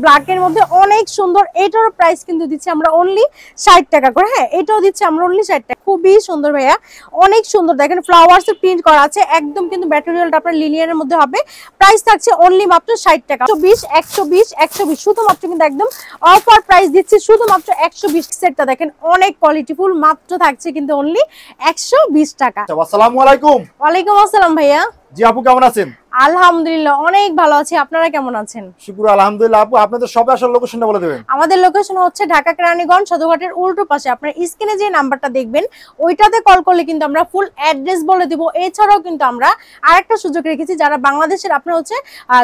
Black এর মধ্যে অনেক সুন্দর, এটার প্রাইস কিন্তু দিচ্ছি আমরা অনলি 60 টাকা করে। হ্যাঁ, এটাও দিচ্ছি আমরা অনলি 60 টাকা। খুবই সুন্দর ভাইয়া, অনেক সুন্দর। দেখেন ফ্লাওয়ার্স এর প্রিন্ট করা আছে, একদম কিন্তু ম্যাটেরিয়ালটা আপনার লিনিয়ারের মধ্যে হবে। প্রাইস থাকছে অনলি মাত্র 60 টাকা। 120 120 120 শুধুমাত্র কিন্তু একদম অফার প্রাইস দিচ্ছি শুধুমাত্র 120। সেটটা দেখেন অনেক কোয়ালিটিফুল, মাত্র থাকছে কিন্তু অনলি 120 টাকা। আসসালামু আলাইকুম। ওয়ালাইকুম আসসালাম ভাইয়া। জি আপু, কেমন আছেন? আলহামদুলিল্লাহ অনেক ভালো আছি, আপনারা কেমন আছেন? শুকর আলহামদুলিল্লাহ। আপু, আপনাদের সব আসল লোকেশনটা বলে দেবেন। আমাদের লোকেশন হচ্ছে ঢাকা কেরানীগঞ্জ সদরঘাটের উল্টো পাশে। আপনার স্ক্রিনে যে নাম্বারটা দেখবেন ওইটাতে কল করলে কিন্তু আমরা ফুল অ্যাড্রেস বলে দিব। এছাড়াও কিন্তু আমরা আরেকটা সুযোগ রেখেছি, যারা বাংলাদেশের আপনার হচ্ছে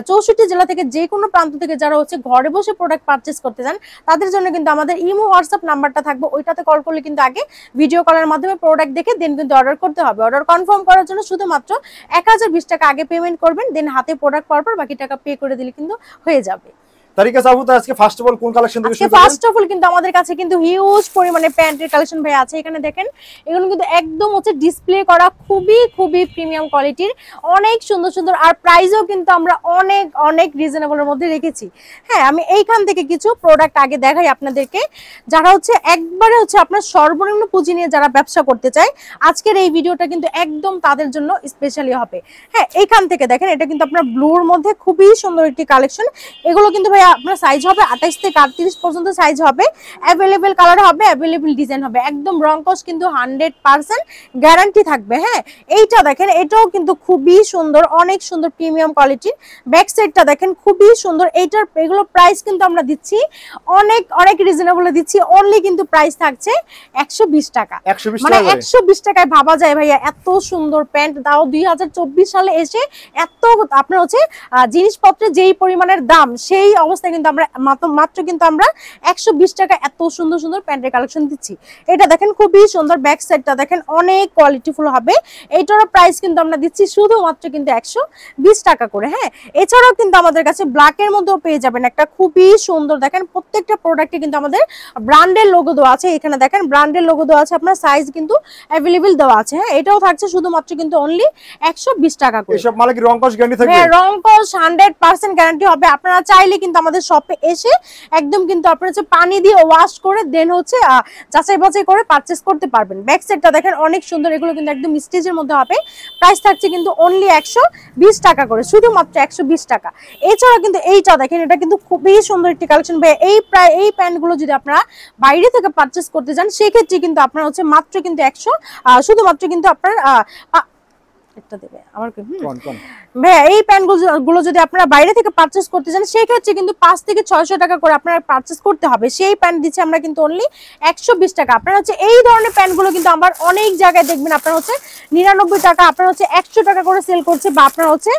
64 জেলা থেকে যে কোনো প্রান্ত থেকে যারা হচ্ছে ঘরে বসে প্রোডাক্ট পারচেস করতে চান তাদের জন্য কিন্তু আমাদের ইমো হোয়াটসঅ্যাপ নাম্বারটা থাকবে। ওইটাতে কল করলে কিন্তু আগে ভিডিও কলের মাধ্যমে প্রোডাক্ট দেখে দেন কিন্তু অর্ডার করতে হবে। অর্ডার কনফার্ম করার জন্য শুধুমাত্র 1020 টাকা আগে পেমেন্ট করবেন, দেন হাতে প্রোডাক্ট পাওয়ার পর বাকি টাকা পে করে দিলে কিন্তু হয়ে যাবে। তারিকা সাবু, আজকে ফার্স্ট অফ অল কোন কালেকশন থেকে শুরু করব? ফার্স্ট অফ অল কিন্তু আমাদের কাছে কিন্তু হিউজ পরিমাণে প্যান্টের কালেকশন ভাই আছে। এখানে দেখেন এগুলো কিন্তু একদম হচ্ছে ডিসপ্লে করা, খুবই খুবই প্রিমিয়াম কোয়ালিটির, অনেক সুন্দর সুন্দর। আর প্রাইসও কিন্তু আমরা অনেক অনেক রিজনেবলের মধ্যে রেখেছি। হ্যাঁ, আমি এইখান থেকে কিছু প্রোডাক্ট আগে দেখাই আপনাদেরকে, যারা হচ্ছে একবারে হচ্ছে আপনার সর্বনিম্ন পুঁজি নিয়ে যারা ব্যবসা করতে চায় আজকের এই ভিডিওটা কিন্তু একদম তাদের জন্য স্পেশালি হবে। হ্যাঁ, এইখান থেকে দেখেন এটা কিন্তু আপনার ব্লুর মধ্যে খুবই সুন্দর একটি কালেকশন। এগুলো কিন্তু ভাই আপনার সাইজ হবে 28 থেকে 38 পর্যন্ত সাইজ হবে, অ্যাভেলেবেল কালার হবে, অ্যাভেলেবেল ডিজাইন হবে, একদম রং কস কিন্তু 100% গ্যারান্টি থাকবে। হ্যাঁ, এইটা দেখেন এটাও কিন্তু খুবই সুন্দর, অনেক সুন্দর প্রিমিয়াম কোয়ালিটির। ব্যাক সাইডটা দেখেন খুবই সুন্দর। এইটার এগুলো প্রাইস কিন্তু আমরা দিচ্ছি অনেক অনেক রিজনেবলে দিচ্ছি। অনলি কিন্তু প্রাইস থাকছে 120 টাকা। মানে 120 টাকায় ভাবা যায় ভাইয়া এত সুন্দর প্যান্ট, তাও 2024 সালে এসে এত আপনার হচ্ছে জিনিসপত্রের যেই পরিমাণের দাম সেই অবস্থায় কিন্তু আমরা মাত্র কিন্তু আমরা 120 টাকা এত সুন্দর সুন্দর প্যান্টের কালেকশন দিচ্ছি। এটা দেখেন খুবই সুন্দর, ব্যাক সাইডটা দেখেন অনেক কোয়ালিটিফুল হবে। এইটারও প্রাইস কিন্তু আমরা দিচ্ছি শুধুমাত্র কিন্তু 120 টাকা করে। হ্যাঁ, এছাড়াও কিন্তু আমাদের কাছে ব্ল্যাক এর মধ্যেও পেয়ে যাবেন একটা খুবই সুন্দর। দেখেন প্রত্যেকটা প্রোডাক্টে কিন্তু আমাদের ব্র্যান্ডের লোগো দেওয়া আছে। এখানে দেখেন ব্র্যান্ডের লোগো দেওয়া আছে, আপনার সাইজ কিন্তু অ্যাভেলেবেল দেওয়া আছে। হ্যাঁ, এটাও থাকছে শুধুমাত্র কিন্তু অনলি 120 টাকা করে। এসব মালে কি রং কস গ্যারান্টি থাকবে? হ্যাঁ, রং কস 100% গ্যারান্টি হবে। আপনারা চাইলে কিন্তু আমাদের শপে এসে একদম কিন্তু আপনারা হচ্ছে পানি দিয়ে ওয়াশ করে দেন হচ্ছে যাচাই বাছাই করে পারচেজ করতে পারবেন। ব্যাক সাইডটা দেখেন অনেক সুন্দর, এগুলো কিন্তু একদম স্টিচের মধ্যে হবে। প্রাইস থাকছে কিন্তু অনলি 120 টাকা করে, শুধুমাত্র 120 টাকা। এছাড়া কিন্তু এইটা দেখেন এটা কিন্তু খুবই সুন্দর একটি কালেকশন ভাই। এই প্যান্টগুলো যদি আপনারা বাইরে থেকে পারচেজ করতে চান সেক্ষেত্রে কিন্তু আপনারা হচ্ছে মাত্র কিন্তু 100 শুধুমাত্র কিন্তু আপনার এটা দেবে আমার ভাই। এই প্যান্টগুলো যদি আপনারা বাইরে থেকে পারচেজ করতে চান সেক্ষেত্রে কিন্তু 5 থেকে 600 টাকা করে আপনারা পারচেজ করতে হবে। সেই প্যান্ট দিচ্ছি আমরা কিন্তু অনলি 120 টাকা। আপনারা হচ্ছে এই ধরনের প্যান্টগুলো কিন্তু আমার অনেক জায়গায় দেখবেন আপনারা হচ্ছে 99 টাকা, আপনারা হচ্ছে 100 টাকা করে সেল করছে, বা আপনারা হচ্ছে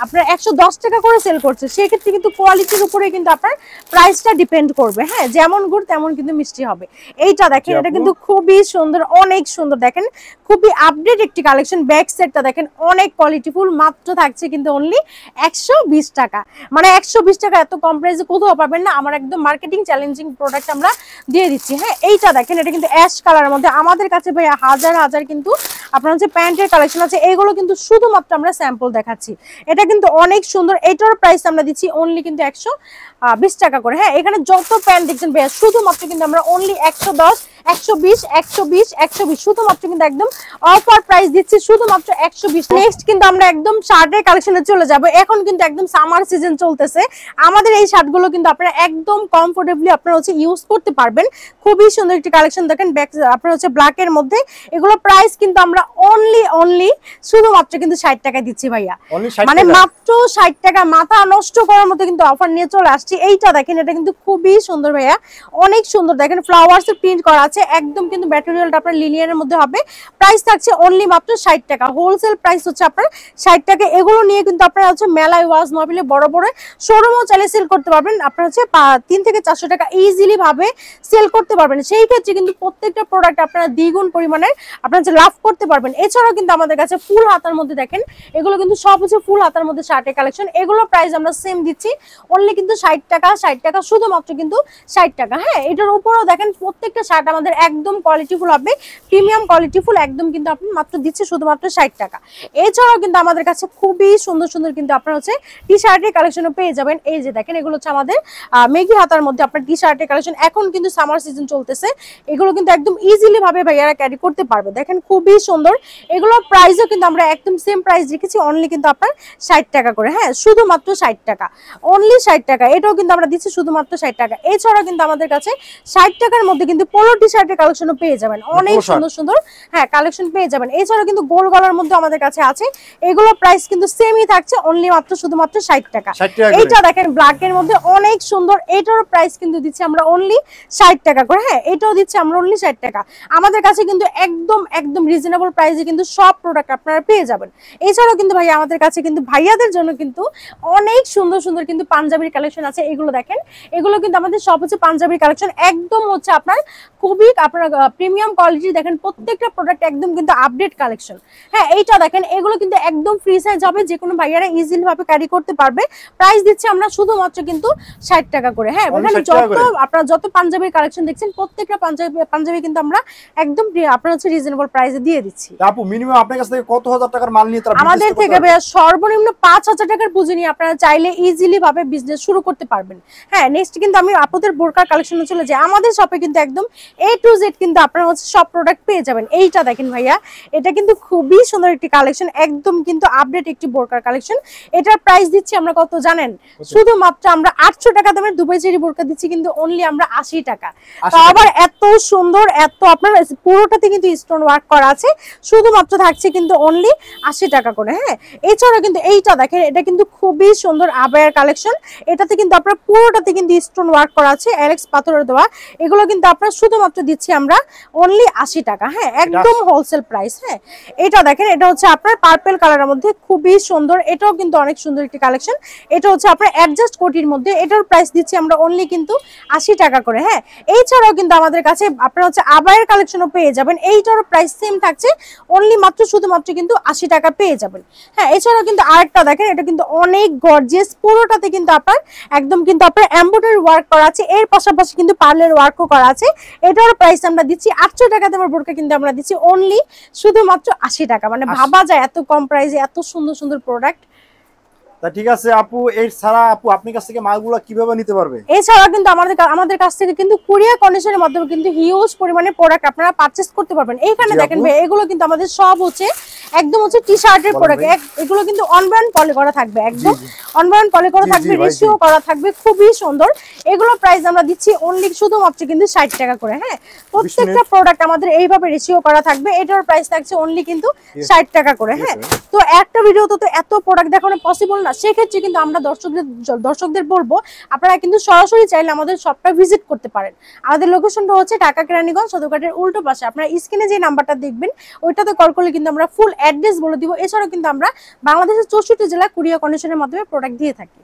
আপনার 110 টাকা করে সেল করছে। সেক্ষেত্রে কিন্তু কোয়ালিটির উপরে কিন্তু আপনার প্রাইসটা ডিপেন্ড করবে। হ্যাঁ, যেমন গুড় তেমন কিন্তু মিষ্টি হবে। এইটা দেখেন এটা কিন্তু খুবই সুন্দর, অনেক সুন্দর। দেখেন খুবই আপডেট একটি কালেকশন। ব্যাক সেটটা দেখেন অনেক কোয়ালিটিফুল, মাত্র থাকছে কিন্তু অনলি 120 টাকা। মানে 120 টাকা এত কম প্রাইসে কোথাও পাবেন না। আমার একদম মার্কেটিং চ্যালেঞ্জিং প্রোডাক্ট আমরা দিয়ে দিচ্ছি। হ্যাঁ, এইটা দেখেন এটা কিন্তু অ্যাশ কালারের মধ্যে আমাদের কাছে ভাই হাজার হাজার কিন্তু আপনার হচ্ছে প্যান্টের কালেকশন আছে। এইগুলো কিন্তু শুধুমাত্র আমরা স্যাম্পল দেখাচ্ছি। এটা কিন্তু অনেক সুন্দর। এটার প্রাইস আমরা দিচ্ছি অনলি কিন্তু 120 টাকা করে। হ্যাঁ, এখানে যত প্যান্ট দেখছেন ভাইয়া শুধুমাত্র কিন্তু আমরা অনলি 110 120 120 120 শুধুমাত্র কিন্তু একদম অফার প্রাইস দিচ্ছি শুধুমাত্র 120। নেক্সট কিন্তু আমরা একদম শার্টের কালেকশনে চলে যাব। এখন কিন্তু একদম সামার সিজন চলতেছে, আমাদের এই শার্টগুলো কিন্তু আপনারা একদম কমফোর্টেবলি আপনারা হচ্ছে ইউজ করতে পারবেন। খুবই সুন্দর একটি কালেকশন দেখেন ব্যাক আপনারা হচ্ছে ব্ল্যাক এর মধ্যে। এগুলো প্রাইস কিন্তু আমরা অনলি শুধুমাত্র কিন্তু 60 টাকায় দিচ্ছি ভাইয়া। মানে মাত্র 60 টাকা, মাথা নষ্ট করার মতো কিন্তু অফার নিয়ে চলে আসছি। এইটা দেখেন এটা কিন্তু খুবই সুন্দর ভাইয়া, অনেক সুন্দর। দেখেন ফ্লাওয়ার্স এর প্রিন্ট করা আছে, একদম কিন্তু ম্যাটেরিয়ালটা আপনার লিনিয়ারের মধ্যে হবে। প্রাইস থাকছে অনলি মাত্র 60 টাকা। হোলসেল প্রাইস হচ্ছে আপনার 60 টাকা। এগুলো নিয়ে কিন্তু আপনারা হচ্ছে মেলায় ওয়াজ মাহফিলে বড় বড় শোরুমও চাইলে সেল করতে পারবেন। আপনারা হচ্ছে 3 থেকে 400 টাকা ইজিলি ভাবে সেল করতে পারবেন। সেই ক্ষেত্রে কিন্তু প্রত্যেকটা প্রোডাক্ট আপনারা দ্বিগুণ পরিমাণের আপনারা হচ্ছে লাভ করতে পারবেন। এছাড়াও কিন্তু আমাদের কাছে ফুল হাতার মধ্যে দেখেন এগুলো কিন্তু সব হচ্ছে ফুল হাতার মধ্যে শার্টের কালেকশন। এগুলো প্রাইস আমরা সেম দিচ্ছি অনলি কিন্তু 60 টাকা, 60 টাকা শুধুমাত্র কিন্তু 60 টাকা। হ্যাঁ, এটার উপরেও দেখেন প্রত্যেকটা শার্ট আমাদের একদম কোয়ালিটিফুল হবে, প্রিমিয়াম কোয়ালিটিফুল, একদম কিন্তু আপনি মাত্র দিচ্ছে শুধুমাত্র 60 60 টাকা। এছাড়াও কিন্তু আমাদের কাছে খুবই সুন্দর সুন্দর কিন্তু আপনারা হচ্ছে টি শার্টের কালেকশনও পেয়ে যাবেন। এই যে দেখেন এগুলো হচ্ছে আমাদের মেঘি হাতার মধ্যে আপনার টি শার্টের কালেকশন। এখন কিন্তু সামার সিজন চলতেছে, এগুলো কিন্তু একদম ইজিলি ভাবে ভাইয়ারা ক্যারি করতে পারবে। দেখেন খুবই সুন্দর, এগুলোর প্রাইসও কিন্তু আমরা একদম সেম প্রাইস রেখেছি, অনলি কিন্তু আপনার 60 টাকা করে। হ্যাঁ, শুধুমাত্র 60 টাকা, অনলি 60 টাকা। এটাও কিন্তু আমরা দিচ্ছি শুধুমাত্র 60 টাকা। এছাড়াও কিন্তু আমাদের কাছে 60 টাকার মধ্যে কিন্তু পোলো টি শার্টের কালেকশনও পেয়ে যাবেন, অনেক সুন্দর সুন্দর হ্যাঁ কালেকশন পেয়ে যাবেন। এছাড়াও কিন্তু গোল গলার মধ্যে আমাদের কাছে আছে, এগুলো প্রাইস কিন্তু সেমই থাকছে, অনলি মাত্র শুধুমাত্র 60 টাকা। এইটা দেখেন ব্ল্যাক এর মধ্যে অনেক সুন্দর, এটার প্রাইস কিন্তু দিচ্ছি আমরা অনলি 60 টাকা করে। হ্যাঁ, এটাও দিচ্ছি আমরা অনলি 60 টাকা। আমাদের কাছে কিন্তু একদম একদম রিজনেবল প্রাইসে কিন্তু সব প্রোডাক্ট আপনারা পেয়ে যাবেন। এছাড়াও কিন্তু ভাই আমাদের কাছে কিন্তু ভাইয়াদের জন্য কিন্তু অনেক সুন্দর সুন্দর কিন্তু পাঞ্জাবির কালেকশন আছে। এগুলো দেখেন, এগুলো কিন্তু আমাদের সব হচ্ছে পাঞ্জাবির কালেকশন, একদম হচ্ছে আপনার খুবই আপনার প্রিমিয়াম কোয়ালিটি। দেখেন প্রত্যেকটা প্রোডাক্ট একদম কিন্তু আপডেট কালেকশন। হ্যাঁ, এইটা দেখেন, এগুলো কিন্তু একদম ফ্রি সাইজ হবে, যে কোনো ভাইয়ারা ইজিলি ভাবে ক্যারি করতে পারবে। প্রাইস দিচ্ছি আমরা শুধুমাত্র কিন্তু 60 টাকা করে। হ্যাঁ, এখানে যত আপনারা যত পাঞ্জাবির কালেকশন দেখছেন প্রত্যেকটা পাঞ্জাবি কিন্তু আমরা একদম আপনার হচ্ছে রিজনেবল প্রাইসে দিয়ে দিচ্ছি। আপু মিনিমাম আপনার কাছ থেকে কত হাজার টাকার মাল নিয়ে তারা আমাদের থেকে ভাইয়া সর্বনিম্ন 5000 টাকার পুঁজি নিয়ে আপনারা চাইলে ইজিলি ভাবে বিজনেস শুরু করতে পারবেন। হ্যাঁ, নেক্সট কিন্তু আমি আপুদের বোরকার কালেকশনে চলে যাই। আমাদের শপে কিন্তু একদম A to Z কিন্তু আপনারা হচ্ছে সব প্রোডাক্ট পেয়ে যাবেন। এইটা দেখেন ভাইয়া, এটা কিন্তু খুবই সুন্দর একটি কালেকশন, একদম কিন্তু আপডেট একটি বোরকার কালেকশন। এটার প্রাইস দিচ্ছি আমরা কত জানেন? শুধুমাত্র আমরা 800 টাকা দামের দুবাই চেরি বোরকা দিচ্ছি কিন্তু অনলি আমরা 80 টাকা। তো আবার এত সুন্দর, এত আপনার পুরোটাতে কিন্তু স্টোন ওয়ার্ক করা আছে, শুধুমাত্র থাকছে কিন্তু অনলি 80 টাকা করে। হ্যাঁ, এছাড়া কিন্তু এইটা দেখেন, এটা কিন্তু খুবই সুন্দর আবায়ার কালেকশন। এটাতে কিন্তু আপনার পুরোটাতে কিন্তু স্টোন ওয়ার্ক করা আছে, অ্যালেক্স পাথরের দেওয়া। এগুলো কিন্তু আপনার শুধুমাত্র দিচ্ছি আমরা অনলি 80 টাকা। হ্যাঁ, একদম হোলসেল প্রাইস। হ্যাঁ, এটা দেখেন, এটা হচ্ছে আপনার পার্পল কালারের মধ্যে খুবই সুন্দর, এটাও কিন্তু অনেক সুন্দর একটি কালেকশন। এটা হচ্ছে আপনার অ্যাডজাস্ট কোটির মধ্যে, এটার প্রাইস দিচ্ছি আমরা অনলি কিন্তু 80 টাকা করে। হ্যাঁ, এছাড়াও কিন্তু আমাদের কাছে আপনারা হচ্ছে আবায়ের কালেকশনও পেয়ে যাবেন, এইটারও প্রাইস সেম থাকছে, অনলি মাত্র শুধুমাত্র কিন্তু 80 টাকা পেয়ে যাবেন। হ্যাঁ, এছাড়াও কিন্তু আরেকটা দেখেন, এটা কিন্তু অনেক গর্জিয়াস, পুরোটাতে কিন্তু আপনার একদম কিন্তু আপনার এমব্রয়ডারি ওয়ার্ক করা আছে, এর পাশাপাশি কিন্তু পার্লের ওয়ার্কও করা আছে। এটারও প্রাইস আমরা দিচ্ছি 800 টাকা দামের বোরকা কিন্তু আমরা দিচ্ছি অনলি শুধুমাত্র 80 টাকা। মানে ভাবা যায় এত কম প্রাইসে এত সুন্দর সুন্দর প্রোডাক্ট। তা ঠিক আছে আপু, এই ছাড়া আপু আপনার কাছ থেকে মালগুলো কিভাবে নিতে পারবে? এছাড়া কিন্তু আমাদের কাছ থেকে কিন্তু কুরিয়ার কন্ডিশনের মাধ্যমে কিন্তু হিউজ পরিমাণে প্রোডাক্ট আপনারা পারচেজ করতে পারবেন। এইখানে দেখেন ভাই, এগুলো কিন্তু আমাদের সব হচ্ছে একদম হচ্ছে টি শার্টের প্রোডাক্ট। এগুলো কিন্তু অনব্র্যান্ড পলি করা থাকবে, একদম অনব্র্যান্ড পলি করা থাকবে, রেশিও করা থাকবে, খুবই সুন্দর। এগুলো প্রাইস আমরা দিচ্ছি অনলি শুধুমাত্র কিন্তু 60 টাকা করে। হ্যাঁ, প্রত্যেকটা প্রোডাক্ট আমাদের এইভাবে রেশিও করা থাকবে, এটার প্রাইস থাকছে অনলি কিন্তু 60 টাকা করে। হ্যাঁ, তো একটা ভিডিওতে তো এত প্রোডাক্ট দেখানো পসিবল না, সেক্ষেত্রে কিন্তু আমরা দর্শকদের বলবো আপনারা কিন্তু সরাসরি চাইলে আমাদের শপটা ভিজিট করতে পারেন। আমাদের লোকেশনটা হচ্ছে ঢাকা কেরানীগঞ্জ সদরঘাটের উল্টো পাশে। আপনারা স্ক্রিনে যে নাম্বারটা দেখবেন ওইটাতে কল করলে কিন্তু আমরা ফুল অ্যাড্রেস বলে দিব। এছাড়াও কিন্তু আমরা বাংলাদেশের 64 জেলায় কুরিয়ার কন্ডিশনের মাধ্যমে প্রোডাক্ট দিয়ে থাকি।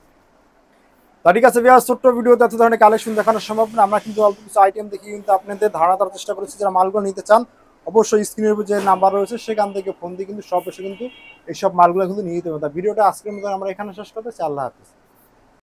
ঠিক আছে ভিউয়ার্স, ছোট্ট ভিডিওতে এত ধরনের কালেকশন দেখানো সম্ভব না, আমরা কিন্তু অল্প কিছু আইটেম দেখি কিন্তু আপনাদের ধারণা দেওয়ার চেষ্টা করেছি। যারা মালগুলো নিতে চান অবশ্যই স্ক্রিনের উপর যে নাম্বার রয়েছে সেখান থেকে ফোন দিয়ে কিন্তু সব এসে কিন্তু এইসব মালগুলো কিন্তু নিয়ে নিতে হবে। ভিডিওটা আজকের মতো আমরা এখানে শেষ করতেছি। আল্লাহ হাফেজ।